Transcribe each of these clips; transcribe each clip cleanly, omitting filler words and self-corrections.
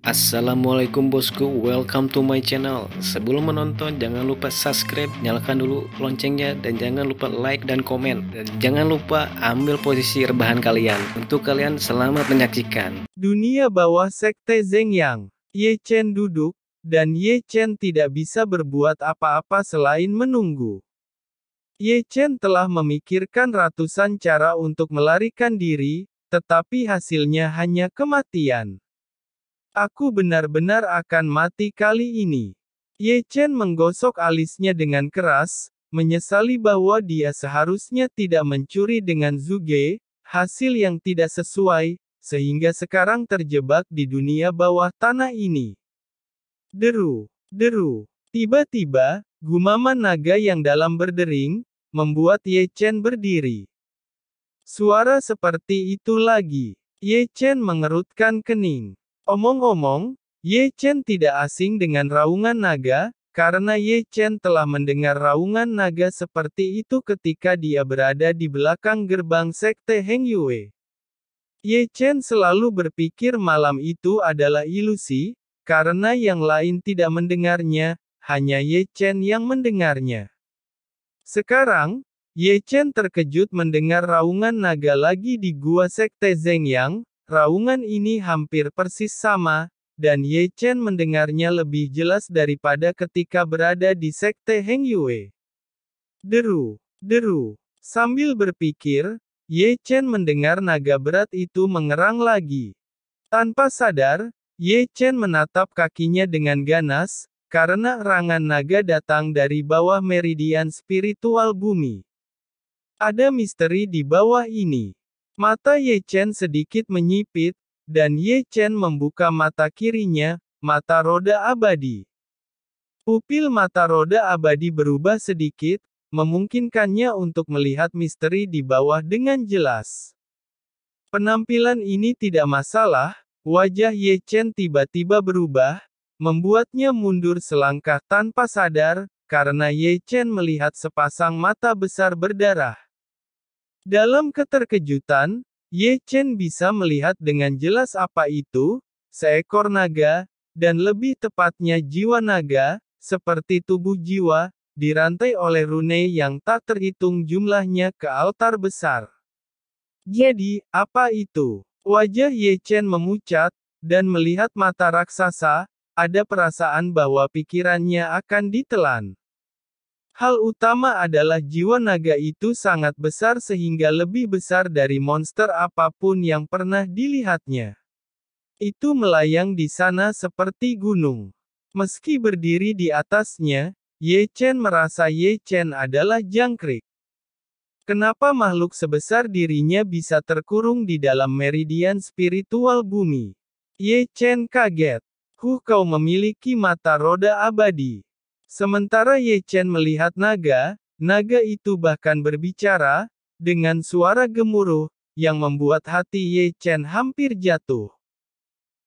Assalamualaikum bosku, welcome to my channel. Sebelum menonton jangan lupa subscribe, nyalakan dulu loncengnya, dan jangan lupa like dan komen. Dan jangan lupa ambil posisi rebahan kalian. Untuk kalian selamat menyaksikan. Dunia bawah sekte Zhengyang. Ye Chen duduk, dan Ye Chen tidak bisa berbuat apa-apa selain menunggu. Ye Chen telah memikirkan ratusan cara untuk melarikan diri, tetapi hasilnya hanya kematian. Aku benar-benar akan mati kali ini. Ye Chen menggosok alisnya dengan keras, menyesali bahwa dia seharusnya tidak mencuri dengan Zuge, hasil yang tidak sesuai, sehingga sekarang terjebak di dunia bawah tanah ini. Deru, deru. Tiba-tiba, gumaman naga yang dalam berdering, membuat Ye Chen berdiri. Suara seperti itu lagi. Ye Chen mengerutkan kening. Omong-omong, Ye Chen tidak asing dengan raungan naga, karena Ye Chen telah mendengar raungan naga seperti itu ketika dia berada di belakang gerbang sekte Heng Yue. Ye Chen selalu berpikir malam itu adalah ilusi, karena yang lain tidak mendengarnya, hanya Ye Chen yang mendengarnya. Sekarang, Ye Chen terkejut mendengar raungan naga lagi di gua sekte Zhengyang. Raungan ini hampir persis sama, dan Ye Chen mendengarnya lebih jelas daripada ketika berada di sekte Heng Yue. Deru, deru. Sambil berpikir, Ye Chen mendengar naga berat itu mengerang lagi. Tanpa sadar, Ye Chen menatap kakinya dengan ganas, karena erangan naga datang dari bawah meridian spiritual bumi. Ada misteri di bawah ini. Mata Ye Chen sedikit menyipit, dan Ye Chen membuka mata kirinya, mata roda abadi. Pupil mata roda abadi berubah sedikit, memungkinkannya untuk melihat misteri di bawah dengan jelas. Penampilan ini tidak masalah, wajah Ye Chen tiba-tiba berubah, membuatnya mundur selangkah tanpa sadar, karena Ye Chen melihat sepasang mata besar berdarah. Dalam keterkejutan, Ye Chen bisa melihat dengan jelas apa itu, seekor naga, dan lebih tepatnya jiwa naga, seperti tubuh jiwa, dirantai oleh rune yang tak terhitung jumlahnya ke altar besar. Jadi, apa itu? Wajah Ye Chen memucat, dan melihat mata raksasa, ada perasaan bahwa pikirannya akan ditelan. Hal utama adalah jiwa naga itu sangat besar sehingga lebih besar dari monster apapun yang pernah dilihatnya. Itu melayang di sana seperti gunung. Meski berdiri di atasnya, Ye Chen merasa Ye Chen adalah jangkrik. Kenapa makhluk sebesar dirinya bisa terkurung di dalam meridian spiritual bumi? Ye Chen kaget. Kau memiliki mata roda abadi. Sementara Ye Chen melihat naga, naga itu bahkan berbicara, dengan suara gemuruh, yang membuat hati Ye Chen hampir jatuh.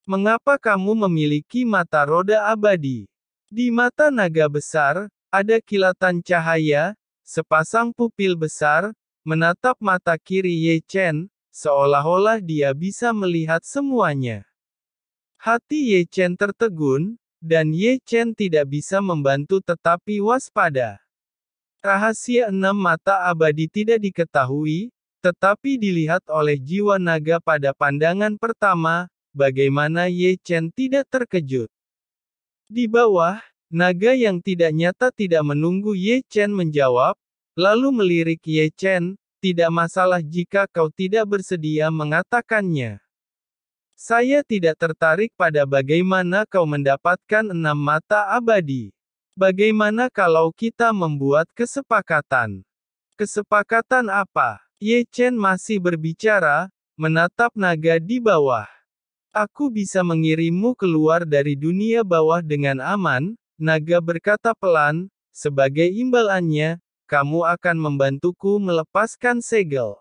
Mengapa kamu memiliki mata roda abadi? Di mata naga besar, ada kilatan cahaya, sepasang pupil besar, menatap mata kiri Ye Chen, seolah-olah dia bisa melihat semuanya. Hati Ye Chen tertegun, dan Ye Chen tidak bisa membantu tetapi waspada. Rahasia 6 mata abadi tidak diketahui, tetapi dilihat oleh jiwa naga pada pandangan pertama, bagaimana Ye Chen tidak terkejut. Di bawah, naga yang tidak nyata tidak menunggu Ye Chen menjawab, lalu melirik Ye Chen, tidak masalah jika kau tidak bersedia mengatakannya. Saya tidak tertarik pada bagaimana kau mendapatkan 6 mata abadi. Bagaimana kalau kita membuat kesepakatan? Kesepakatan apa? Ye Chen masih berbicara, menatap naga di bawah. Aku bisa mengirimmu keluar dari dunia bawah dengan aman, naga berkata pelan, sebagai imbalannya, kamu akan membantuku melepaskan segel.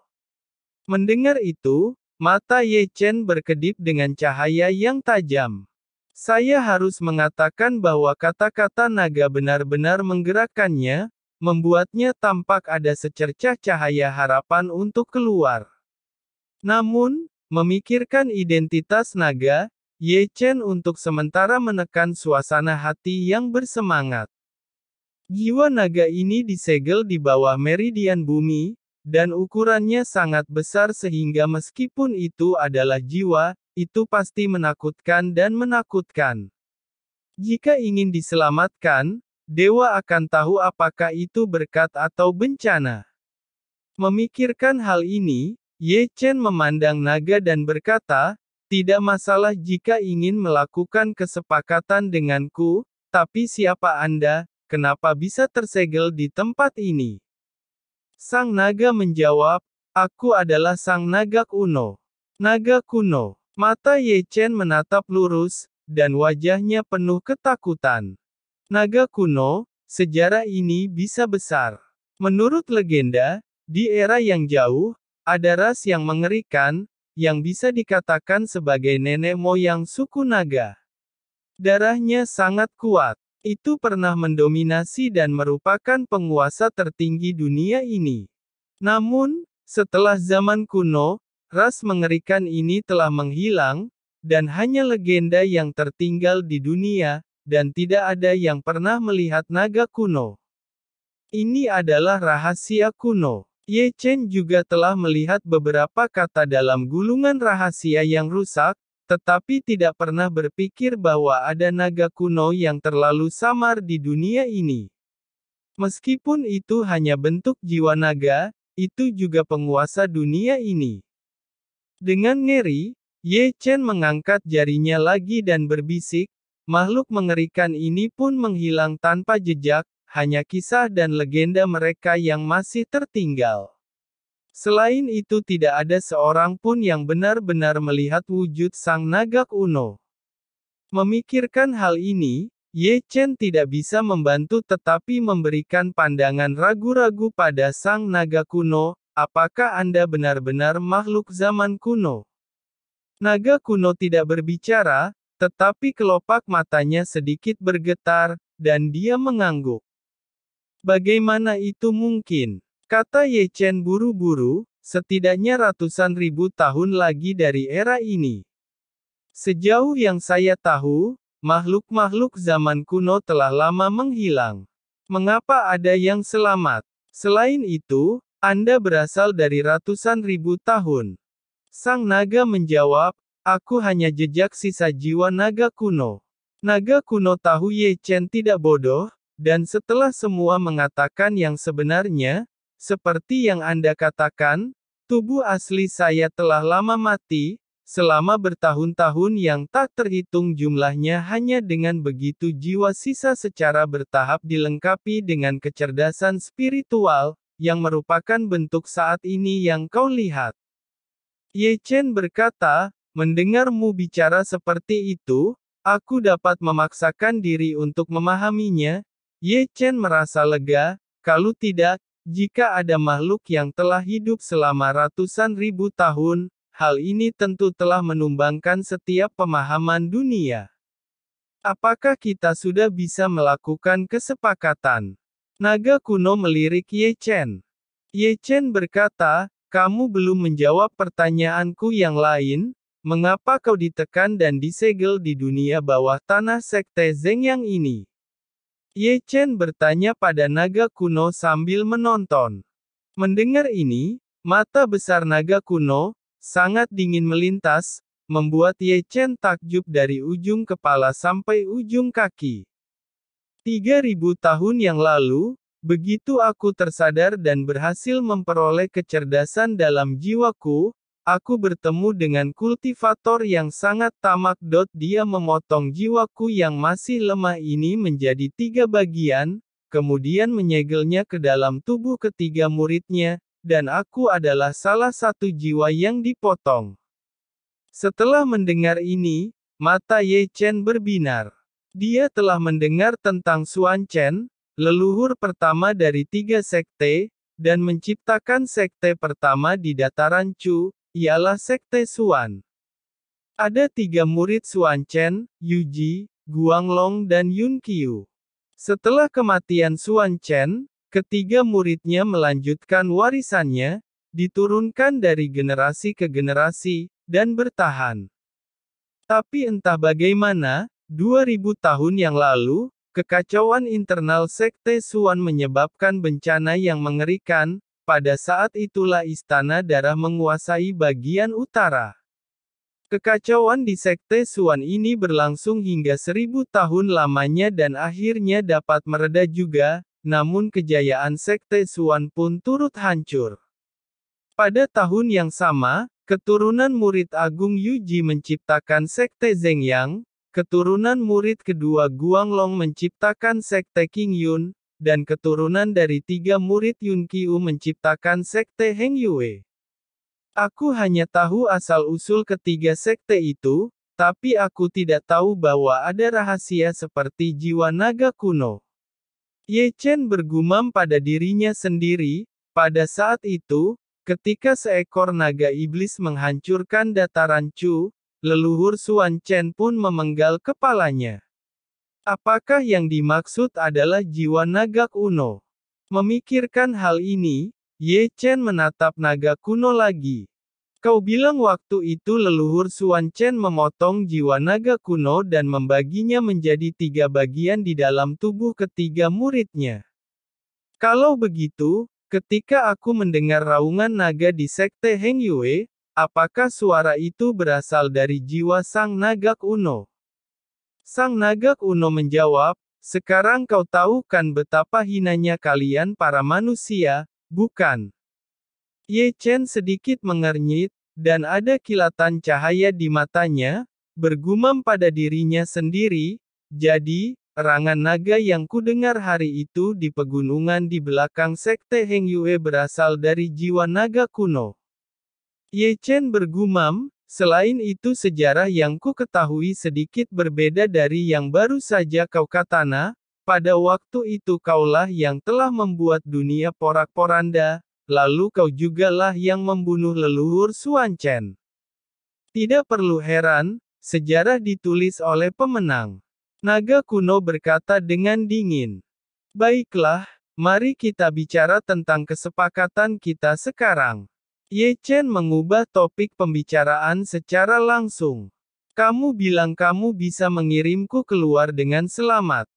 Mendengar itu, mata Ye Chen berkedip dengan cahaya yang tajam. Saya harus mengatakan bahwa kata-kata naga benar-benar menggerakkannya, membuatnya tampak ada secercah cahaya harapan untuk keluar. Namun, memikirkan identitas naga, Ye Chen untuk sementara menekan suasana hati yang bersemangat. Jiwa naga ini disegel di bawah meridian bumi, dan ukurannya sangat besar sehingga meskipun itu adalah jiwa, itu pasti menakutkan dan menakutkan. Jika ingin diselamatkan, dewa akan tahu apakah itu berkat atau bencana. Memikirkan hal ini, Ye Chen memandang naga dan berkata, "Tidak masalah jika ingin melakukan kesepakatan denganku, tapi siapa Anda, kenapa bisa tersegel di tempat ini?" Sang naga menjawab, "Aku adalah sang naga kuno." Naga kuno. Mata Ye Chen menatap lurus, dan wajahnya penuh ketakutan. Naga kuno, sejarah ini bisa besar. Menurut legenda, di era yang jauh, ada ras yang mengerikan, yang bisa dikatakan sebagai nenek moyang suku naga. Darahnya sangat kuat. Itu pernah mendominasi dan merupakan penguasa tertinggi dunia ini. Namun, setelah zaman kuno, ras mengerikan ini telah menghilang, dan hanya legenda yang tertinggal di dunia, dan tidak ada yang pernah melihat naga kuno. Ini adalah rahasia kuno. Ye Chen juga telah melihat beberapa kata dalam gulungan rahasia yang rusak, tetapi tidak pernah berpikir bahwa ada naga kuno yang terlalu samar di dunia ini. Meskipun itu hanya bentuk jiwa naga, itu juga penguasa dunia ini. Dengan ngeri, Ye Chen mengangkat jarinya lagi dan berbisik, "Makhluk mengerikan ini pun menghilang tanpa jejak, hanya kisah dan legenda mereka yang masih tertinggal. Selain itu tidak ada seorang pun yang benar-benar melihat wujud sang naga kuno." Memikirkan hal ini, Ye Chen tidak bisa membantu tetapi memberikan pandangan ragu-ragu pada sang naga kuno, "Apakah Anda benar-benar makhluk zaman kuno?" Naga kuno tidak berbicara, tetapi kelopak matanya sedikit bergetar, dan dia mengangguk. "Bagaimana itu mungkin?" kata Ye Chen buru-buru, "setidaknya ratusan ribu tahun lagi dari era ini. Sejauh yang saya tahu, makhluk-makhluk zaman kuno telah lama menghilang. Mengapa ada yang selamat? Selain itu, Anda berasal dari ratusan ribu tahun." Sang naga menjawab, "Aku hanya jejak sisa jiwa naga kuno." Naga kuno tahu Ye Chen tidak bodoh, dan setelah semua mengatakan yang sebenarnya, "Seperti yang Anda katakan, tubuh asli saya telah lama mati, selama bertahun-tahun yang tak terhitung jumlahnya hanya dengan begitu jiwa sisa secara bertahap dilengkapi dengan kecerdasan spiritual, yang merupakan bentuk saat ini yang kau lihat." Ye Chen berkata, "Mendengarmu bicara seperti itu, aku dapat memaksakan diri untuk memahaminya." Ye Chen merasa lega, kalau tidak, jika ada makhluk yang telah hidup selama ratusan ribu tahun, hal ini tentu telah menumbangkan setiap pemahaman dunia. Apakah kita sudah bisa melakukan kesepakatan? Naga kuno melirik Ye Chen. Ye Chen berkata, "Kamu belum menjawab pertanyaanku yang lain, mengapa kau ditekan dan disegel di dunia bawah tanah sekte Zengyang ini?" Ye Chen bertanya pada naga kuno sambil menonton. Mendengar ini, mata besar naga kuno, sangat dingin melintas, membuat Ye Chen takjub dari ujung kepala sampai ujung kaki. 3.000 tahun yang lalu, begitu aku tersadar dan berhasil memperoleh kecerdasan dalam jiwaku, aku bertemu dengan kultivator yang sangat tamak. Dia memotong jiwaku yang masih lemah ini menjadi 3 bagian, kemudian menyegelnya ke dalam tubuh ketiga muridnya, dan aku adalah salah satu jiwa yang dipotong. Setelah mendengar ini, mata Ye Chen berbinar. Dia telah mendengar tentang Xuan Chen, leluhur pertama dari 3 sekte, dan menciptakan sekte pertama di dataran Chu, ialah sekte Xuan. Ada 3 murid Xuan Chen, Yuji, Guanglong dan Yun Qiu. Setelah kematian Xuan Chen, ketiga muridnya melanjutkan warisannya, diturunkan dari generasi ke generasi, dan bertahan. Tapi entah bagaimana, 2000 tahun yang lalu, kekacauan internal Sekte Suan menyebabkan bencana yang mengerikan. Pada saat itulah Istana Darah menguasai bagian utara. Kekacauan di Sekte Suan ini berlangsung hingga 1000 tahun lamanya dan akhirnya dapat mereda juga, namun kejayaan Sekte Suan pun turut hancur. Pada tahun yang sama, keturunan murid Agung Yuji menciptakan Sekte Zengyang, keturunan murid kedua Guanglong menciptakan Sekte Qingyun, dan keturunan dari 3 murid Yunqiu menciptakan Sekte Hengyue. Aku hanya tahu asal-usul ketiga sekte itu, tapi aku tidak tahu bahwa ada rahasia seperti jiwa naga kuno. Ye Chen bergumam pada dirinya sendiri, pada saat itu, ketika seekor naga iblis menghancurkan dataran Chu, leluhur Suan Chen pun memenggal kepalanya. Apakah yang dimaksud adalah jiwa naga kuno? Memikirkan hal ini, Ye Chen menatap naga kuno lagi. Kau bilang waktu itu leluhur Suan Chen memotong jiwa naga kuno dan membaginya menjadi 3 bagian di dalam tubuh ketiga muridnya. Kalau begitu, ketika aku mendengar raungan naga di Sekte Hengyue, apakah suara itu berasal dari jiwa sang naga kuno? Sang naga kuno menjawab, sekarang kau tahu kan betapa hinanya kalian para manusia, bukan? Ye Chen sedikit mengernyit, dan ada kilatan cahaya di matanya, bergumam pada dirinya sendiri, jadi, erangan naga yang kudengar hari itu di pegunungan di belakang Sekte Hengyue berasal dari jiwa naga kuno. Ye Chen bergumam, selain itu sejarah yang ku ketahui sedikit berbeda dari yang baru saja kau katakan, pada waktu itu kaulah yang telah membuat dunia porak-poranda, lalu kau jugalah yang membunuh leluhur Suan Chen. Tidak perlu heran, sejarah ditulis oleh pemenang. Naga kuno berkata dengan dingin. Baiklah, mari kita bicara tentang kesepakatan kita sekarang. Ye Chen mengubah topik pembicaraan secara langsung. Kamu bilang kamu bisa mengirimku keluar dengan selamat.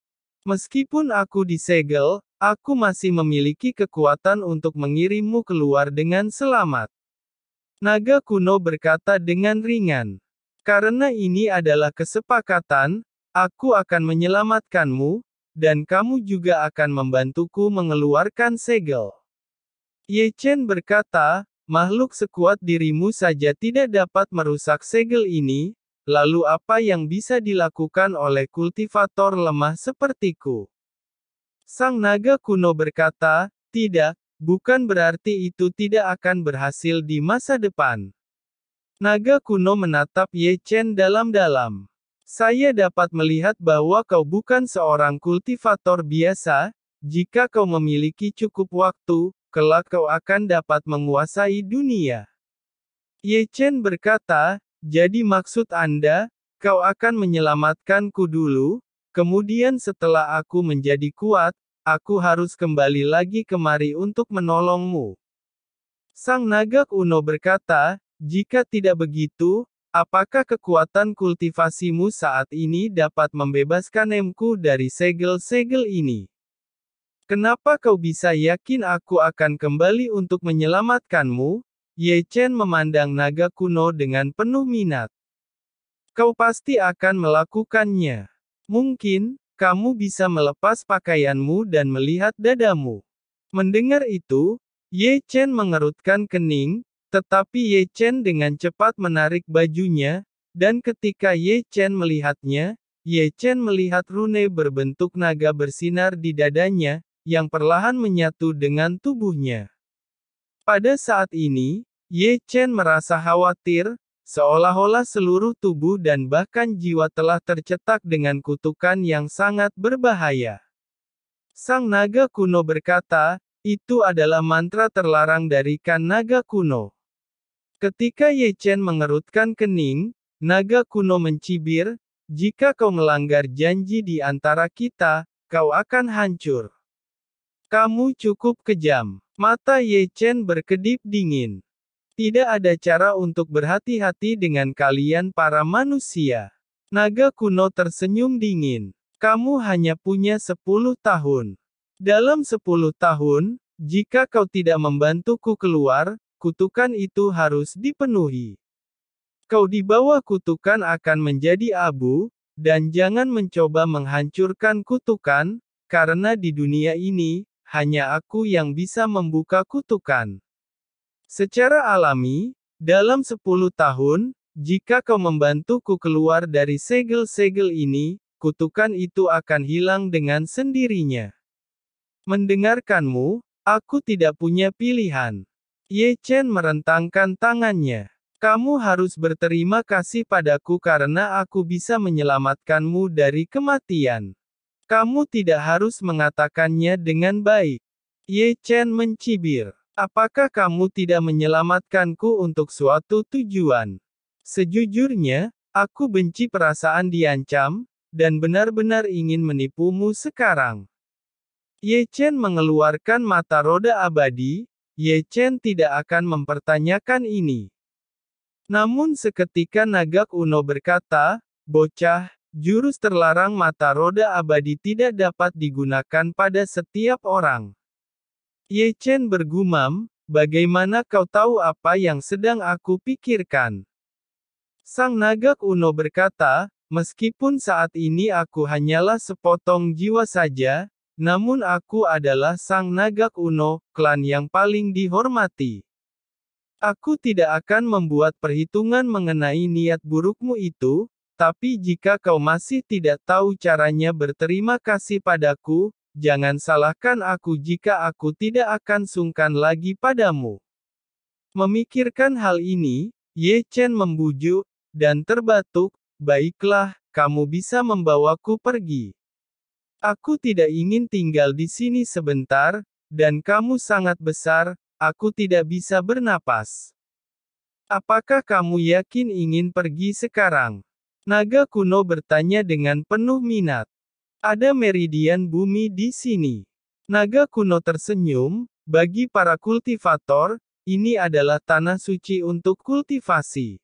Meskipun aku disegel, aku masih memiliki kekuatan untuk mengirimmu keluar dengan selamat. Naga kuno berkata dengan ringan. Karena ini adalah kesepakatan, aku akan menyelamatkanmu, dan kamu juga akan membantuku mengeluarkan segel. Ye Chen berkata, makhluk sekuat dirimu saja tidak dapat merusak segel ini, lalu apa yang bisa dilakukan oleh kultivator lemah sepertiku? Sang naga kuno berkata, tidak, bukan berarti itu tidak akan berhasil di masa depan. Naga kuno menatap Ye Chen dalam-dalam. Saya dapat melihat bahwa kau bukan seorang kultivator biasa, jika kau memiliki cukup waktu, kelak kau akan dapat menguasai dunia. Ye Chen berkata, jadi maksud Anda, kau akan menyelamatkanku dulu, kemudian setelah aku menjadi kuat, aku harus kembali lagi kemari untuk menolongmu. Sang naga kuno berkata, jika tidak begitu, apakah kekuatan kultivasimu saat ini dapat membebaskan emku dari segel-segel ini? Kenapa kau bisa yakin aku akan kembali untuk menyelamatkanmu? Ye Chen memandang naga kuno dengan penuh minat. Kau pasti akan melakukannya. Mungkin, kamu bisa melepas pakaianmu dan melihat dadamu. Mendengar itu, Ye Chen mengerutkan kening, tetapi Ye Chen dengan cepat menarik bajunya, dan ketika Ye Chen melihatnya, Ye Chen melihat rune berbentuk naga bersinar di dadanya, yang perlahan menyatu dengan tubuhnya. Pada saat ini, Ye Chen merasa khawatir, seolah-olah seluruh tubuh dan bahkan jiwa telah tercetak dengan kutukan yang sangat berbahaya. Sang naga kuno berkata, itu adalah mantra terlarang dari Kan Naga Kuno. Ketika Ye Chen mengerutkan kening, naga kuno mencibir, jika kau melanggar janji di antara kita, kau akan hancur. Kamu cukup kejam. Mata Ye Chen berkedip dingin. Tidak ada cara untuk berhati-hati dengan kalian para manusia. Naga kuno tersenyum dingin. Kamu hanya punya 10 tahun. Dalam 10 tahun, jika kau tidak membantuku keluar, kutukan itu harus dipenuhi. Kau di bawah kutukan akan menjadi abu, dan jangan mencoba menghancurkan kutukan, karena di dunia ini, hanya aku yang bisa membuka kutukan. Secara alami, dalam 10 tahun, jika kau membantuku keluar dari segel-segel ini, kutukan itu akan hilang dengan sendirinya. Mendengarkanmu, aku tidak punya pilihan. Ye Chen merentangkan tangannya. Kamu harus berterima kasih padaku karena aku bisa menyelamatkanmu dari kematian. Kamu tidak harus mengatakannya dengan baik. Ye Chen mencibir. Apakah kamu tidak menyelamatkanku untuk suatu tujuan? Sejujurnya, aku benci perasaan diancam, dan benar-benar ingin menipumu sekarang. Ye Chen mengeluarkan mata roda abadi. Ye Chen tidak akan mempertanyakan ini. Namun seketika naga kuno berkata, "Bocah, jurus terlarang mata roda abadi tidak dapat digunakan pada setiap orang." Ye Chen bergumam, "Bagaimana kau tahu apa yang sedang aku pikirkan?" Sang naga kuno berkata, "Meskipun saat ini aku hanyalah sepotong jiwa saja, namun aku adalah sang naga kuno, klan yang paling dihormati. Aku tidak akan membuat perhitungan mengenai niat burukmu itu, tapi jika kau masih tidak tahu caranya berterima kasih padaku, jangan salahkan aku jika aku tidak akan sungkan lagi padamu." Memikirkan hal ini, Ye Chen membujuk, dan terbatuk, "Baiklah, kamu bisa membawaku pergi. Aku tidak ingin tinggal di sini sebentar, dan kamu sangat besar, aku tidak bisa bernapas. Apakah kamu yakin ingin pergi sekarang?" Naga kuno bertanya dengan penuh minat. "Ada meridian bumi di sini." Naga kuno tersenyum, "Bagi para kultivator, ini adalah tanah suci untuk kultivasi.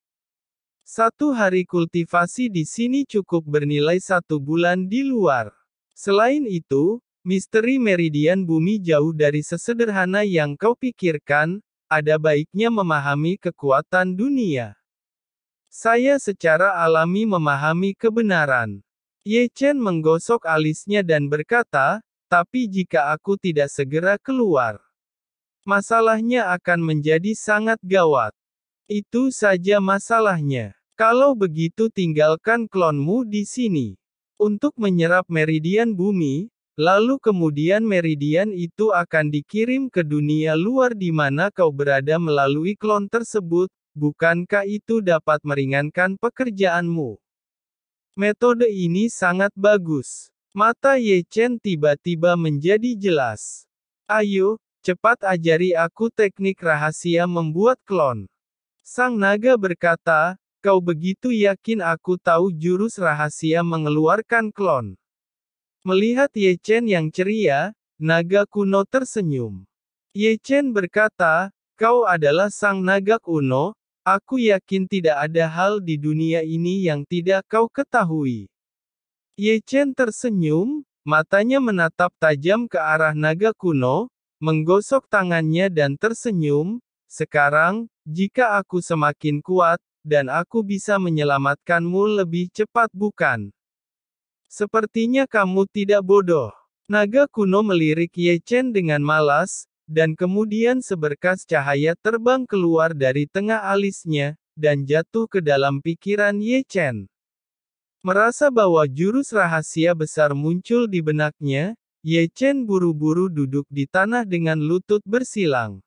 1 hari kultivasi di sini cukup bernilai 1 bulan di luar. Selain itu, misteri meridian bumi jauh dari sesederhana yang kau pikirkan, ada baiknya memahami kekuatan dunia. Saya secara alami memahami kebenaran." Ye Chen menggosok alisnya dan berkata, "Tapi jika aku tidak segera keluar, masalahnya akan menjadi sangat gawat." "Itu saja masalahnya. Kalau begitu tinggalkan klonmu di sini untuk menyerap meridian bumi, lalu kemudian meridian itu akan dikirim ke dunia luar di mana kau berada melalui klon tersebut, bukankah itu dapat meringankan pekerjaanmu?" Metode ini sangat bagus. Mata Ye Chen tiba-tiba menjadi jelas. "Ayo, cepat ajari aku teknik rahasia membuat klon." Sang naga berkata, "Kau begitu yakin aku tahu jurus rahasia mengeluarkan klon?" Melihat Ye Chen yang ceria, naga kuno tersenyum. Ye Chen berkata, "Kau adalah sang naga kuno, aku yakin tidak ada hal di dunia ini yang tidak kau ketahui." Ye Chen tersenyum, matanya menatap tajam ke arah naga kuno, menggosok tangannya dan tersenyum, "Sekarang, jika aku semakin kuat, dan aku bisa menyelamatkanmu lebih cepat bukan? Sepertinya kamu tidak bodoh." Naga kuno melirik Ye Chen dengan malas, dan kemudian seberkas cahaya terbang keluar dari tengah alisnya, dan jatuh ke dalam pikiran Ye Chen. Merasa bahwa jurus rahasia besar muncul di benaknya, Ye Chen buru-buru duduk di tanah dengan lutut bersilang.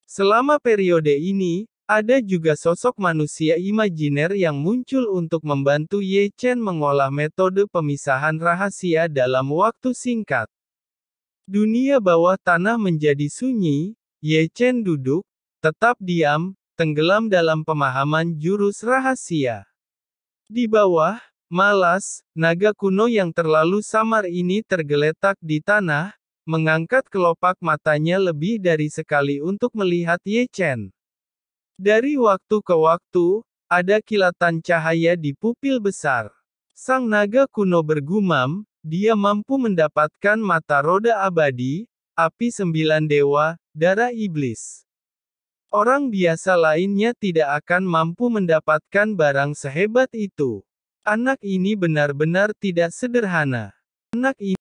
Selama periode ini, ada juga sosok manusia imajiner yang muncul untuk membantu Ye Chen mengolah metode pemisahan rahasia dalam waktu singkat. Dunia bawah tanah menjadi sunyi, Ye Chen duduk, tetap diam, tenggelam dalam pemahaman jurus rahasia. Di bawah, malas, naga kuno yang terlalu samar ini tergeletak di tanah, mengangkat kelopak matanya lebih dari sekali untuk melihat Ye Chen. Dari waktu ke waktu, ada kilatan cahaya di pupil besar. Sang naga kuno bergumam, dia mampu mendapatkan mata roda abadi, api 9 dewa, darah iblis. Orang biasa lainnya tidak akan mampu mendapatkan barang sehebat itu. Anak ini benar-benar tidak sederhana. Anak ini